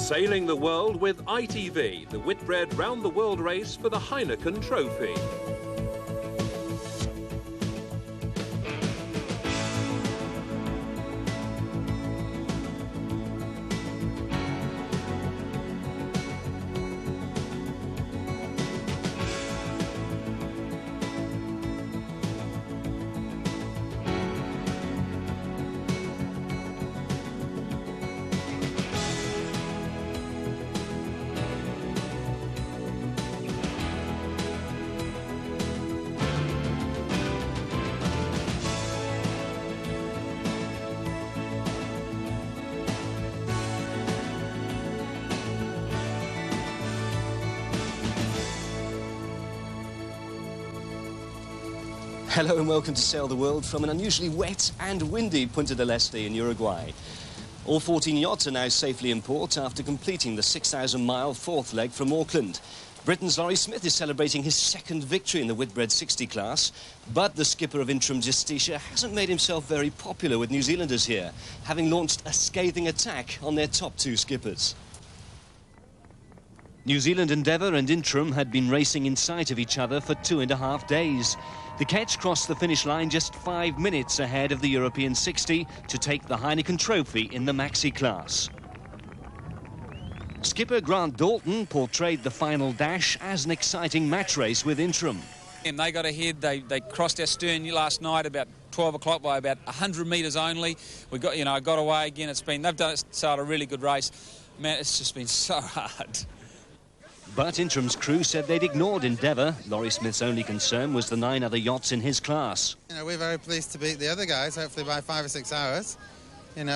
Sailing the world with ITV, the Whitbred Round the World race for the Heineken Trophy. Hello and welcome to Sail the World from an unusually wet and windy Punta del Este in Uruguay. All 14 yachts are now safely in port after completing the 6,000-mile fourth leg from Auckland. Britain's Laurie Smith is celebrating his second victory in the Whitbred 60 class, but the skipper of Interim Justicia hasn't made himself very popular with New Zealanders here, having launched a scathing attack on their top two skippers. New Zealand Endeavour and Interim had been racing in sight of each other for 2.5 days. The Ketch crossed the finish line just 5 minutes ahead of the European 60 to take the Heineken Trophy in the Maxi class. Skipper Grant Dalton portrayed the final dash as an exciting match race with Interim. And they got ahead, they crossed our stern last night about 12 o'clock by about 100 metres only. We got, got away again. They've started a really good race. Man, it's just been so hard. But Interim's crew said they'd ignored Endeavour. Laurie Smith's only concern was the 9 other yachts in his class. We're very pleased to beat the other guys, hopefully by 5 or 6 hours, and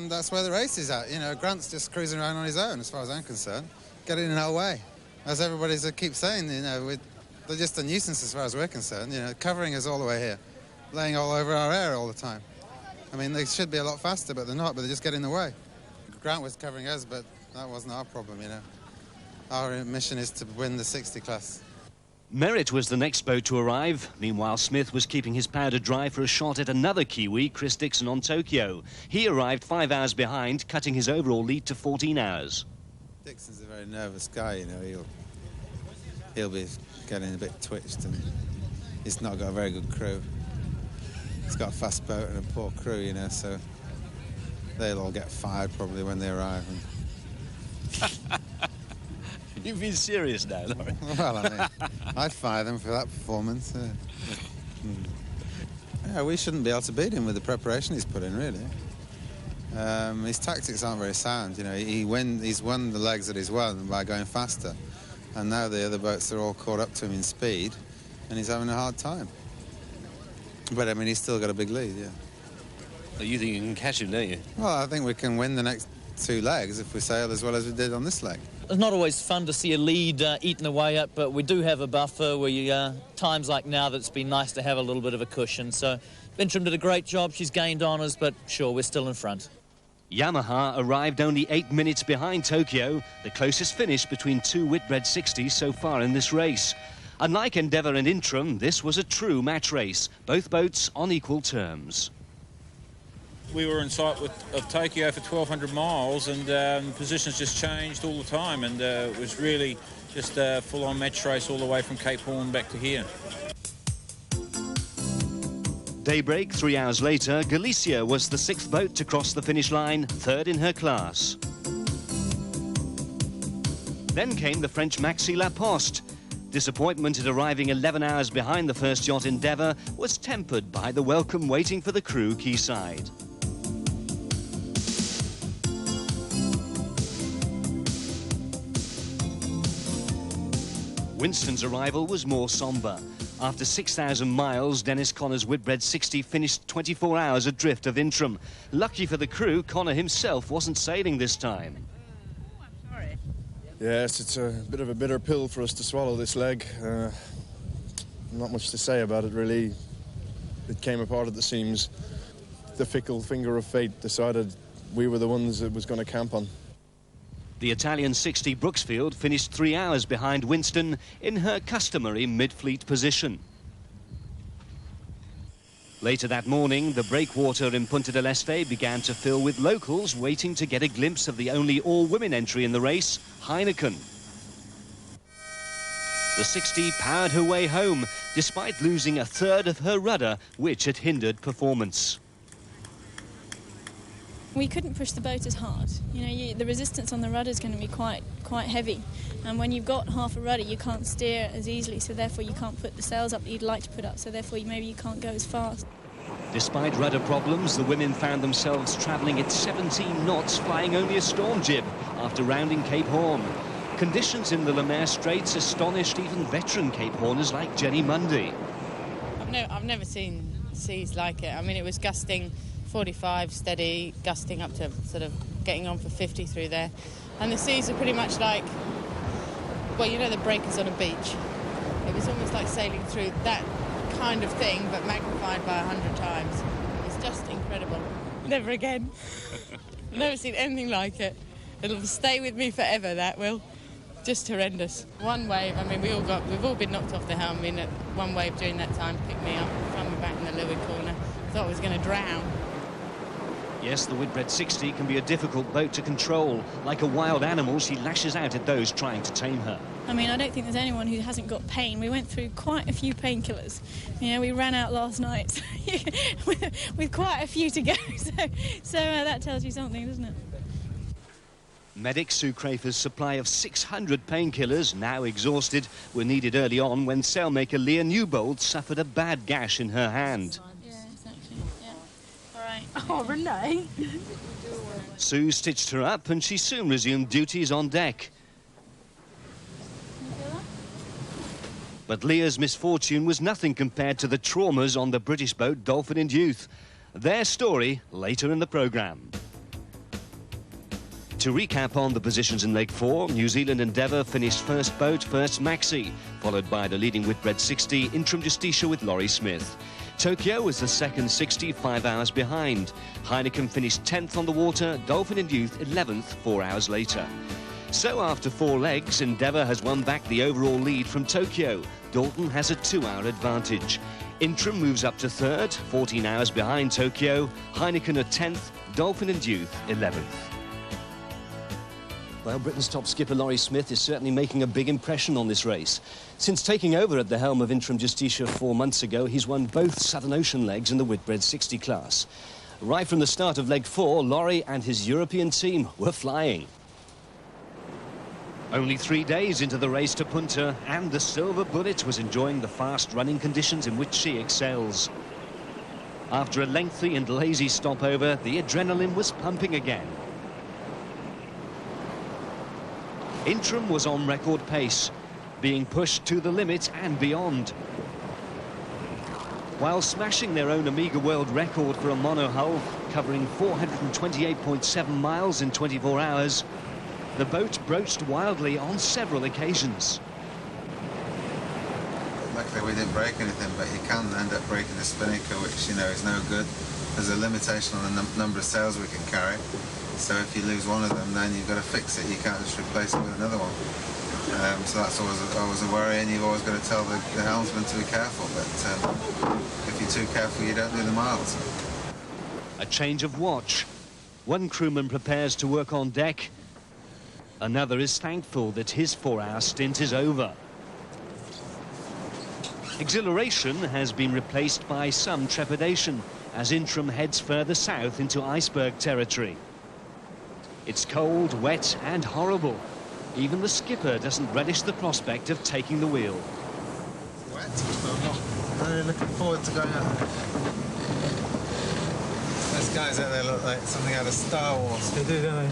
that's where the race is at. Grant's just cruising around on his own, as far as I'm concerned, getting in our way. As everybody keeps saying, they're just a nuisance as far as we're concerned, covering us all the way here, laying all over our air all the time. I mean, they should be a lot faster, but they're not, but they just get in the way. Grant was covering us, but that wasn't our problem, Our mission is to win the 60 class. Merritt was the next boat to arrive. Meanwhile, Smith was keeping his powder dry for a shot at another Kiwi, Chris Dixon, on Tokyo. He arrived 5 hours behind, cutting his overall lead to 14 hours. Dixon's a very nervous guy, He'll be getting a bit twitched, and he's not got a very good crew. He's got a fast boat and a poor crew, so they'll all get fired probably when they arrive. You've been serious now, Laurie. Well, I'd fire them for that performance. We shouldn't be able to beat him with the preparation he's put in, really. His tactics aren't very sound. He's won the legs that he's won by going faster. And now the other boats are all caught up to him in speed, and he's having a hard time. But, he's still got a big lead, yeah. So you think you can catch him, don't you? Well, I think we can win the next 2 legs if we sail as well as we did on this leg. It's not always fun to see a lead eaten away at, but we do have a buffer where times like now that it's been nice to have a little bit of a cushion. So Interim did a great job. She's gained honours, but sure, we're still in front. Yamaha arrived only 8 minutes behind Tokyo, the closest finish between 2 Whitbred 60s so far in this race. Unlike Endeavour and Interim, this was a true match race, both boats on equal terms. We were in sight of Tokyo for 1,200 miles, and positions just changed all the time, and it was really just a full-on match race all the way from Cape Horn back to here. Daybreak 3 hours later, Galicia was the 6th boat to cross the finish line, 3rd in her class. Then came the French Maxi La Poste. Disappointment at arriving 11 hours behind the first yacht Endeavour was tempered by the welcome waiting for the crew quayside. Winston's arrival was more sombre. After 6,000 miles, Dennis Connor's Whitbred 60 finished 24 hours adrift of Interim. Lucky for the crew, Connor himself wasn't sailing this time. Yes, it's a bit of a bitter pill for us to swallow this leg. Not much to say about it, really. It came apart at the seams. The fickle finger of fate decided we were the ones it was going to camp on. The Italian 60 Brooksfield finished 3 hours behind Winston in her customary mid-fleet position. Later that morning, the breakwater in Punta del Este began to fill with locals waiting to get a glimpse of the only all-women entry in the race, Heineken. The 60 powered her way home, despite losing a third of her rudder, which had hindered performance. We couldn't push the boat as hard. You know, the resistance on the rudder is going to be quite heavy, and when you've got half a rudder, you can't steer as easily, so therefore you can't put the sails up that you'd like to put up, so therefore maybe you can't go as fast. Despite rudder problems, the women found themselves travelling at 17 knots, flying only a storm jib after rounding Cape Horn. Conditions in the Le Maire Straits astonished even veteran Cape Horners like Jenny Mundy. I've never seen seas like it. I mean, it was gusting 45 steady, gusting up to sort of getting on for 50 through there. And the seas are pretty much like, well, you know, the breakers on a beach. It was almost like sailing through that kind of thing, but magnified by 100 times. It's just incredible. Never again. Never seen anything like it. It'll stay with me forever, that will. Just horrendous. One wave, I mean, we've all been knocked off the helm. I mean, one wave during that time picked me up, flung me back in the leeward corner. Thought I was going to drown. Yes, the Whitbred 60 can be a difficult boat to control. Like a wild animal, she lashes out at those trying to tame her. I mean, I don't think there's anyone who hasn't got pain. We went through quite a few painkillers. You know, we ran out last night with quite a few to go. So that tells you something, doesn't it? Medics Sue Crafer's supply of 600 painkillers, now exhausted, were needed early on when sailmaker Leah Newbold suffered a bad gash in her hand. Yeah, exactly. Yeah. All right. Oh, Renee. Sue stitched her up and she soon resumed duties on deck. But Leah's misfortune was nothing compared to the traumas on the British boat Dolphin and Youth. Their story later in the programme. To recap on the positions in Leg 4, New Zealand Endeavour finished first boat, first maxi, followed by the leading Whitbred 60, Interim Justicia with Laurie Smith. Tokyo was the second 60, 5 hours behind. Heineken finished 10th on the water, Dolphin and Youth 11th 4 hours later. So after 4 legs, Endeavour has won back the overall lead from Tokyo. Dalton has a 2-hour advantage. Interim moves up to third, 14 hours behind Tokyo. Heineken at 10th, Dolphin and Youth 11th. Well, Britain's top skipper Laurie Smith is certainly making a big impression on this race. Since taking over at the helm of Interim Justicia 4 months ago, he's won both Southern Ocean legs in the Whitbred 60 class. Right from the start of leg 4, Laurie and his European team were flying. Only 3 days into the race to Punta, and the Silver Bullet was enjoying the fast running conditions in which she excels. After a lengthy and lazy stopover, the adrenaline was pumping again. Interim was on record pace, being pushed to the limit and beyond. While smashing their own Amiga world record for a monohull, covering 428.7 miles in 24 hours, the boat broached wildly on several occasions. Luckily we didn't break anything, but you can end up breaking the spinnaker, which, you know, is no good. There's a limitation on the number of sails we can carry. So if you lose one of them, then you've got to fix it. You can't just replace it with another one. So that's always a worry, and you've always got to tell the helmsman to be careful. But if you're too careful, you don't do the miles. A change of watch. One crewman prepares to work on deck. Another is thankful that his 4-hour stint is over. Exhilaration has been replaced by some trepidation as Interim heads further south into iceberg territory. It's cold, wet and horrible. Even the skipper doesn't relish the prospect of taking the wheel. Wet, but I'm not really looking forward to going out there. Those guys out there look like something out of Star Wars. They do, don't they?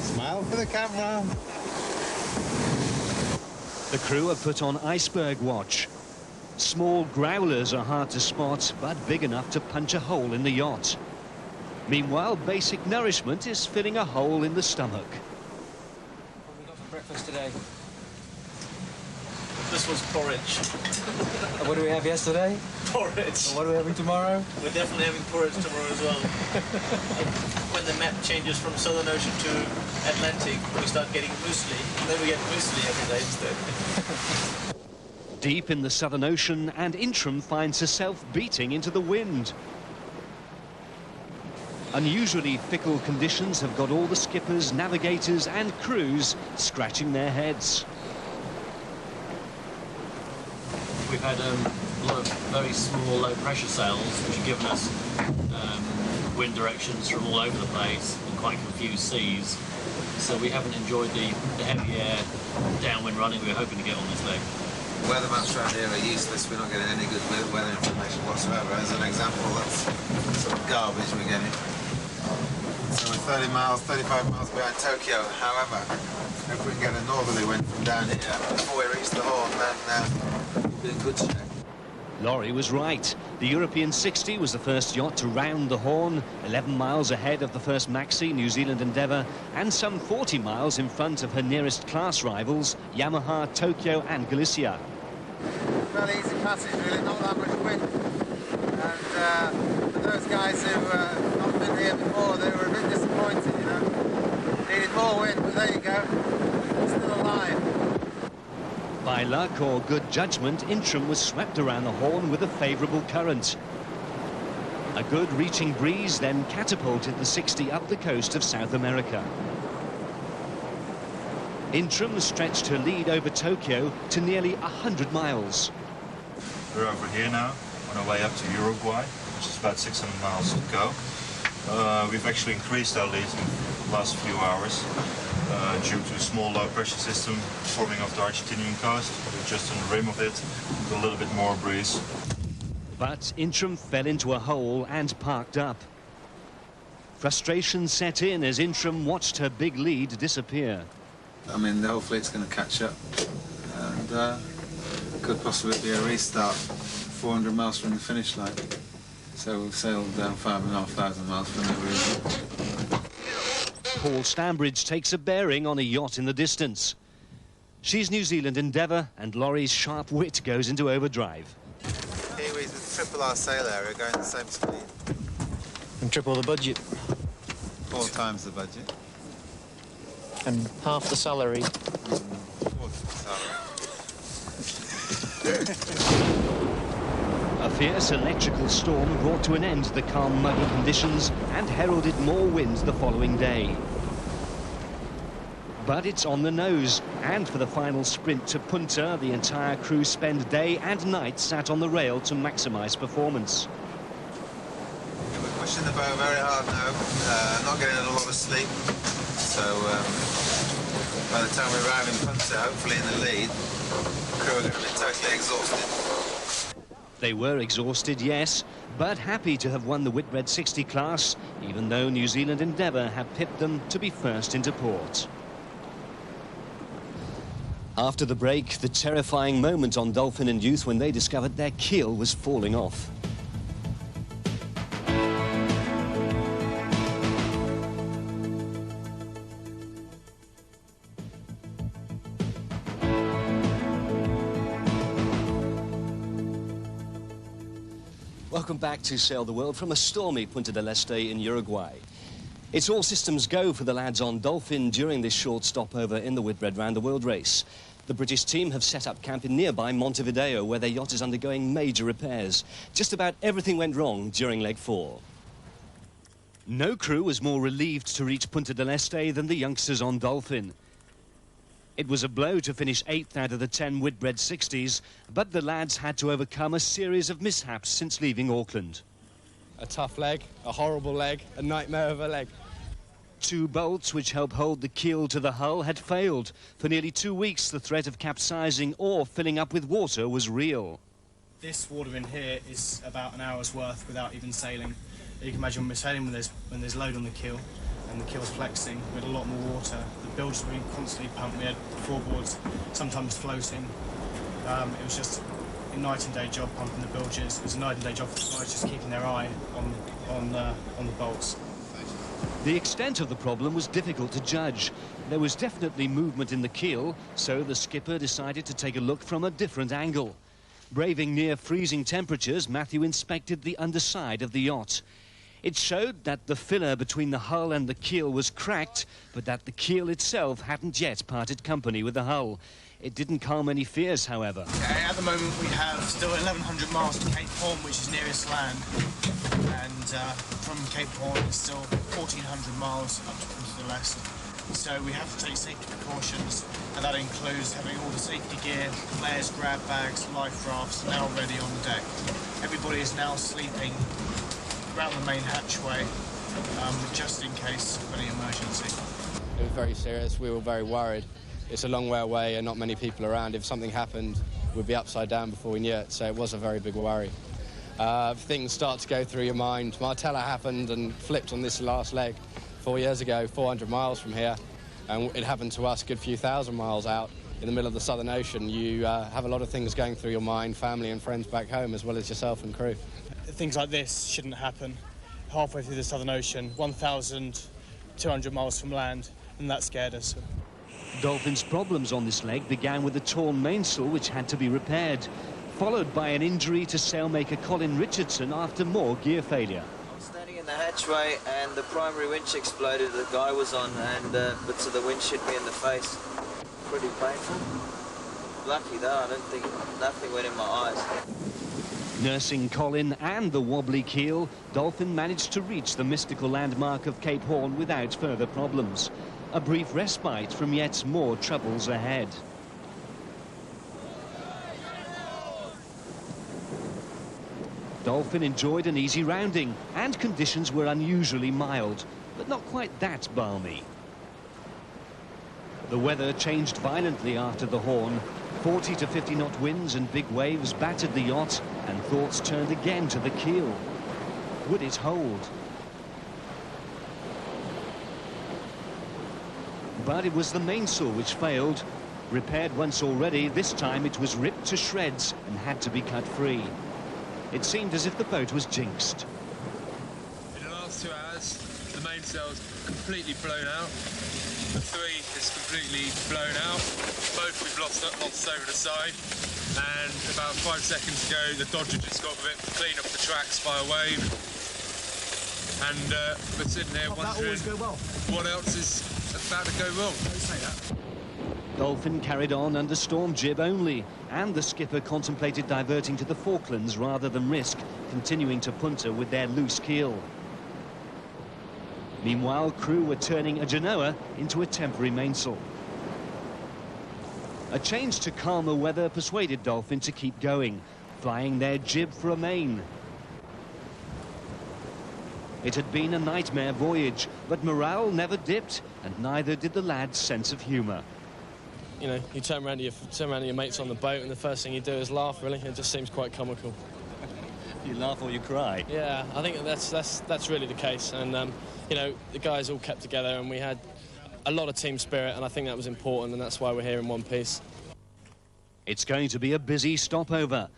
Smile for the camera. The crew have put on iceberg watch. Small growlers are hard to spot, but big enough to punch a hole in the yacht. Meanwhile, basic nourishment is filling a hole in the stomach. What have we got for breakfast today? This was porridge. What did we have yesterday? Porridge. What are we having tomorrow? We're definitely having porridge tomorrow as well. When the map changes from Southern Ocean to Atlantic, we start getting muesli, and then we get muesli every day instead. Deep in the Southern Ocean, and Intrum finds herself beating into the wind. Unusually fickle conditions have got all the skippers, navigators and crews scratching their heads. We've had a lot of very small low-pressure sails, which have given us wind directions from all over the place and quite confused seas. So we haven't enjoyed the heavy air downwind running we were hoping to get on this leg. Weather maps around here are useless. We're not getting any good weather information whatsoever. As an example, that's sort of garbage we're getting. So we're 30 miles, 35 miles behind Tokyo. However, if we can get a northerly wind from down here before we reach the Horn, then we'll be in good shape. Laurie was right. The European 60 was the first yacht to round the Horn, 11 miles ahead of the first Maxi, New Zealand Endeavour, and some 40 miles in front of her nearest class rivals, Yamaha, Tokyo and Galicia. Fairly easy passage, really, not that much wind. And for those guys who not been here before, they were a bit disappointed, you know. Needed more wind, but there you go. Still alive. By luck or good judgment, Intrum was swept around the Horn with a favourable current. A good reaching breeze then catapulted the 60 up the coast of South America. Intrum stretched her lead over Tokyo to nearly 100 miles. We're over here now, on our way up to Uruguay, which is about 600 miles to go. We've actually increased our lead in the last few hours due to a small low-pressure system forming off the Argentinian coast. We're just on the rim of it, with a little bit more breeze. But Intrum fell into a hole and parked up. Frustration set in as Intrum watched her big lead disappear. I mean, the whole fleet's going to catch up, and could possibly be a restart 400 miles from the finish line. So we've sailed down 5,500 miles for no reason. Paul Stambridge takes a bearing on a yacht in the distance. She's New Zealand Endeavour, and Laurie's sharp wit goes into overdrive. Kiwis with triple our sail area going the same speed. And triple the budget. 4 times the budget. And half the salary. A fierce electrical storm brought to an end the calm, muggy conditions and heralded more winds the following day. But it's on the nose, and for the final sprint to Punta, the entire crew spend day and night sat on the rail to maximise performance. We're pushing the boat very hard now, not getting a lot of sleep. So by the time we arrive in Punta, hopefully in the lead, the crew are going to be totally exhausted. They were exhausted, yes, but happy to have won the Whitbred 60 class, even though New Zealand Endeavour had pipped them to be first into port. After the break, the terrifying moment on Dolphin and Youth when they discovered their keel was falling off. Welcome back to Sail the World from a stormy Punta del Este in Uruguay. It's all systems go for the lads on Dolphin during this short stopover in the Whitbred Round the World race. The British team have set up camp in nearby Montevideo, where their yacht is undergoing major repairs. Just about everything went wrong during leg 4. No crew was more relieved to reach Punta del Este than the youngsters on Dolphin. It was a blow to finish 8th out of the 10 Whitbred 60s, but the lads had to overcome a series of mishaps since leaving Auckland. A tough leg, a horrible leg, a nightmare of a leg. 2 bolts which help hold the keel to the hull had failed. For nearly 2 weeks, the threat of capsizing or filling up with water was real. This water in here is about an hour's worth without even sailing. You can imagine when we're sailing when there's load on the keel and the keel's flexing, we had a lot more water. The bilges were being constantly pumped. We had floorboards sometimes floating. It was just a night and day job pumping the bilges. It was a night and day job for the guys just keeping their eye on the bolts. The extent of the problem was difficult to judge. There was definitely movement in the keel, so the skipper decided to take a look from a different angle. Braving near freezing temperatures, Matthew inspected the underside of the yacht. It showed that the filler between the hull and the keel was cracked, but that the keel itself hadn't yet parted company with the hull. It didn't calm any fears, however. At the moment we have still 1,100 miles to Cape Horn, which is nearest land, and from Cape Horn it's still 1,400 miles up to the west. So we have to take safety precautions, and that includes having all the safety gear, flares, grab bags, life rafts now ready on the deck. Everybody is now sleeping around the main hatchway, just in case of any emergency. It was very serious. We were very worried. It's a long way away and not many people around. If something happened, we'd be upside down before we knew it, so it was a very big worry. Things start to go through your mind. Martella happened and flipped on this last leg 4 years ago, 400 miles from here, and it happened to us a good few thousand miles out in the middle of the Southern Ocean. You have a lot of things going through your mind, family and friends back home, as well as yourself and crew. Things like this shouldn't happen halfway through the Southern Ocean, 1,200 miles from land, and that scared us. Dolphin's problems on this leg began with a torn mainsail which had to be repaired, followed by an injury to sailmaker Colin Richardson after more gear failure. I was standing in the hatchway and the primary winch exploded. The guy was on and bits of the winch hit me in the face. Pretty painful. Lucky though, I don't think nothing went in my eyes. Nursing Colin and the wobbly keel, Dolphin managed to reach the mystical landmark of Cape Horn without further problems. A brief respite from yet more troubles ahead. Dolphin enjoyed an easy rounding, and conditions were unusually mild, but not quite that balmy. The weather changed violently after the Horn. 40 to 50 knot winds and big waves battered the yacht, and thoughts turned again to the keel. Would it hold? But it was the mainsail which failed. Repaired once already, this time it was ripped to shreds and had to be cut free. It seemed as if the boat was jinxed. In the last 2 hours, the mainsail is completely blown out. The 3 is completely blown out. Both we've lost over the side. And about 5 seconds ago, the Dodger just got a bit clean up the tracks by a wave. And we're sitting here wondering what else is about to go wrong. Don't say that. Dolphin carried on under storm jib only, and the skipper contemplated diverting to the Falklands rather than risk continuing to punter with their loose keel. Meanwhile, crew were turning a Genoa into a temporary mainsail. A change to calmer weather persuaded Dolphin to keep going, flying their jib for a main. It had been a nightmare voyage, but morale never dipped, and neither did the lads' sense of humour. You know, you turn around to your mates on the boat, and the first thing you do is laugh, really. It just seems quite comical. You laugh or you cry? Yeah, I think that's really the case. And, you know, the guys all kept together, and we had a lot of team spirit, and I think that was important, and that's why we're here in one piece. It's going to be a busy stopover.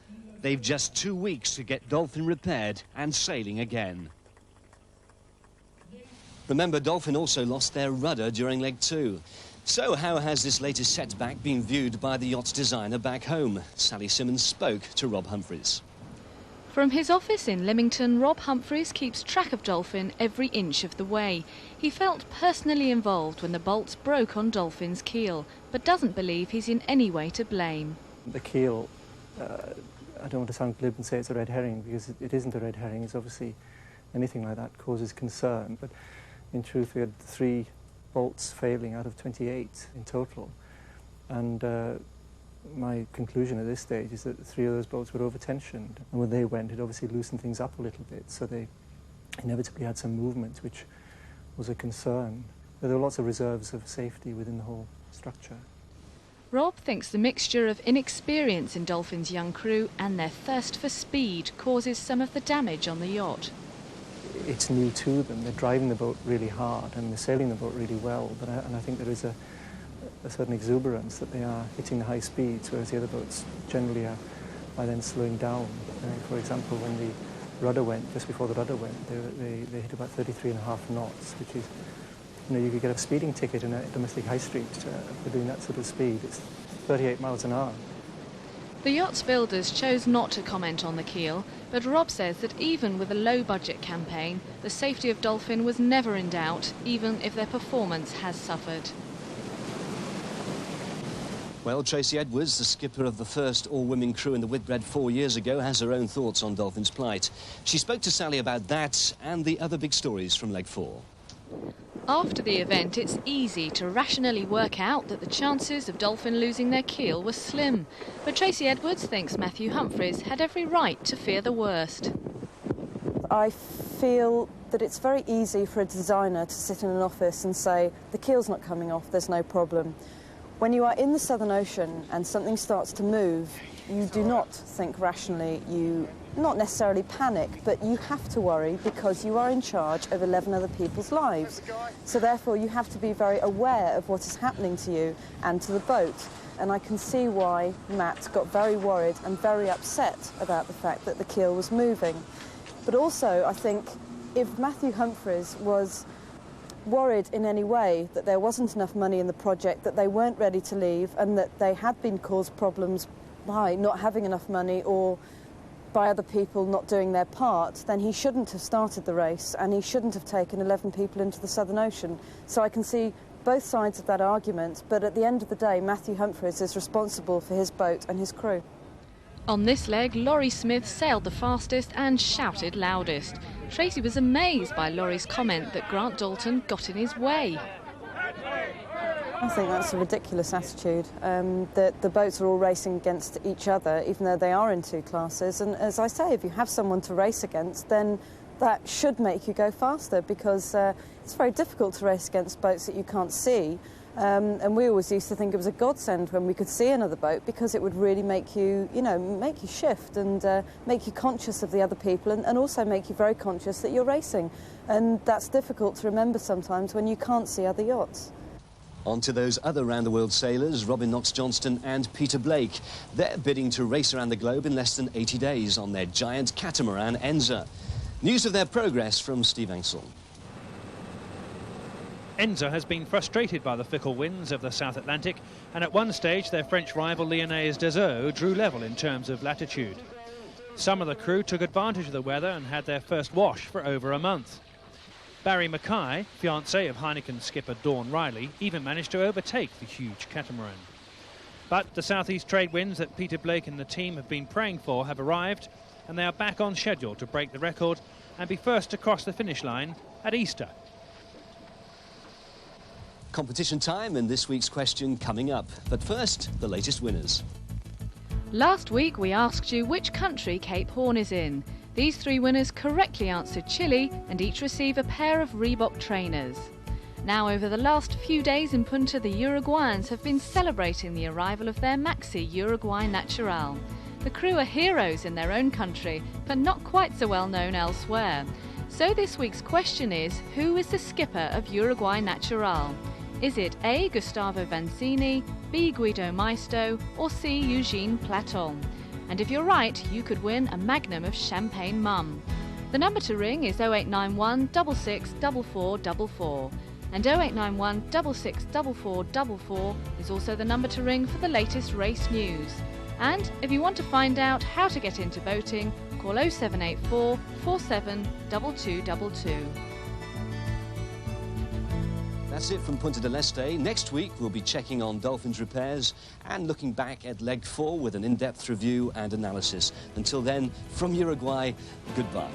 They've just 2 weeks to get Dolphin repaired and sailing again. Remember, Dolphin also lost their rudder during leg 2. So how has this latest setback been viewed by the yacht's designer back home? Sally Simmons spoke to Rob Humphreys. From his office in Leamington, Rob Humphreys keeps track of Dolphin every inch of the way. He felt personally involved when the bolts broke on Dolphin's keel, but doesn't believe he's in any way to blame. The keel, I don't want to sound glib and say it's a red herring, because it isn't a red herring. It's obviously anything like that causes concern. But in truth, we had 3 bolts failing out of 28 in total. And my conclusion at this stage is that 3 of those bolts were over-tensioned. And when they went, it obviously loosened things up a little bit, so they inevitably had some movement, which was a concern. But there were lots of reserves of safety within the whole structure. Rob thinks the mixture of inexperience in Dolphin's young crew and their thirst for speed causes some of the damage on the yacht. It's new to them. They're driving the boat really hard and they're sailing the boat really well, and I think there is a certain exuberance that they are hitting the high speeds, whereas the other boats generally are then slowing down. For example, when rudder went, just before the rudder went, they hit about 33.5 knots, which is, you know, you could get a speeding ticket in a domestic high street for doing that sort of speed. It's 38 miles an hour. The yacht's builders chose not to comment on the keel, but Rob says that even with a low-budget campaign, the safety of Dolphin was never in doubt, even if their performance has suffered. Well, Tracy Edwards, the skipper of the first all-women crew in the Whitbred 4 years ago, has her own thoughts on Dolphin's plight. She spoke to Sally about that and the other big stories from leg 4. After the event, it's easy to rationally work out that the chances of Dolphin losing their keel were slim. But Tracy Edwards thinks Matthew Humphries had every right to fear the worst. I feel that it's very easy for a designer to sit in an office and say, the keel's not coming off, there's no problem. When you are in the Southern Ocean and something starts to move, you do not think rationally, you not necessarily panic, but you have to worry because you are in charge of 11 other people's lives. So therefore you have to be very aware of what is happening to you and to the boat. And I can see why Matt got very worried and very upset about the fact that the keel was moving. But also I think if Matthew Humphries was worried in any way that there wasn't enough money in the project, that they weren't ready to leave and that they had been caused problems by not having enough money or by other people not doing their part, then he shouldn't have started the race and he shouldn't have taken 11 people into the Southern Ocean. So I can see both sides of that argument, but at the end of the day, Matthew Humphries is responsible for his boat and his crew. On this leg, Laurie Smith sailed the fastest and shouted loudest. Tracy was amazed by Laurie's comment that Grant Dalton got in his way. I think that's a ridiculous attitude. The boats are all racing against each other, even though they are in two classes. And as I say, if you have someone to race against, then that should make you go faster because it's very difficult to race against boats that you can't see. And we always used to think it was a godsend when we could see another boat because it would really make you, make you shift and make you conscious of the other people and also make you very conscious that you're racing. And that's difficult to remember sometimes when you can't see other yachts. On to those other round-the-world sailors, Robin Knox-Johnston and Peter Blake. They're bidding to race around the globe in less than 80 days on their giant catamaran Enza. News of their progress from Steve Ansell. Enza has been frustrated by the fickle winds of the South Atlantic, and at one stage their French rival Lyonnaise Dazot drew level in terms of latitude. Some of the crew took advantage of the weather and had their first wash for over a month. Barry Mackay, fiancé of Heineken skipper Dawn Riley, even managed to overtake the huge catamaran. But the southeast trade winds that Peter Blake and the team have been praying for have arrived, and they are back on schedule to break the record and be first to cross the finish line at Easter. Competition time and this week's question coming up. But first, the latest winners. Last week we asked you which country Cape Horn is in. These 3 winners correctly answered Chile and each receive a pair of Reebok trainers. Now, over the last few days in Punta, the Uruguayans have been celebrating the arrival of their maxi Uruguay Natural. The crew are heroes in their own country, but not quite so well known elsewhere. So this week's question is, who is the skipper of Uruguay Natural? Is it A. Gustavo Vanzini, B. Guido Maisto, or C. Eugene Platon? And if you're right, you could win a magnum of Champagne Mum. The number to ring is 0891 66 4444. And 0891 66 4444 is also the number to ring for the latest race news. And if you want to find out how to get into boating, call 0784 47 2222. That's it from Punta del Este. Next week, we'll be checking on Dolphin's repairs and looking back at leg 4 with an in-depth review and analysis. Until then, from Uruguay, goodbye.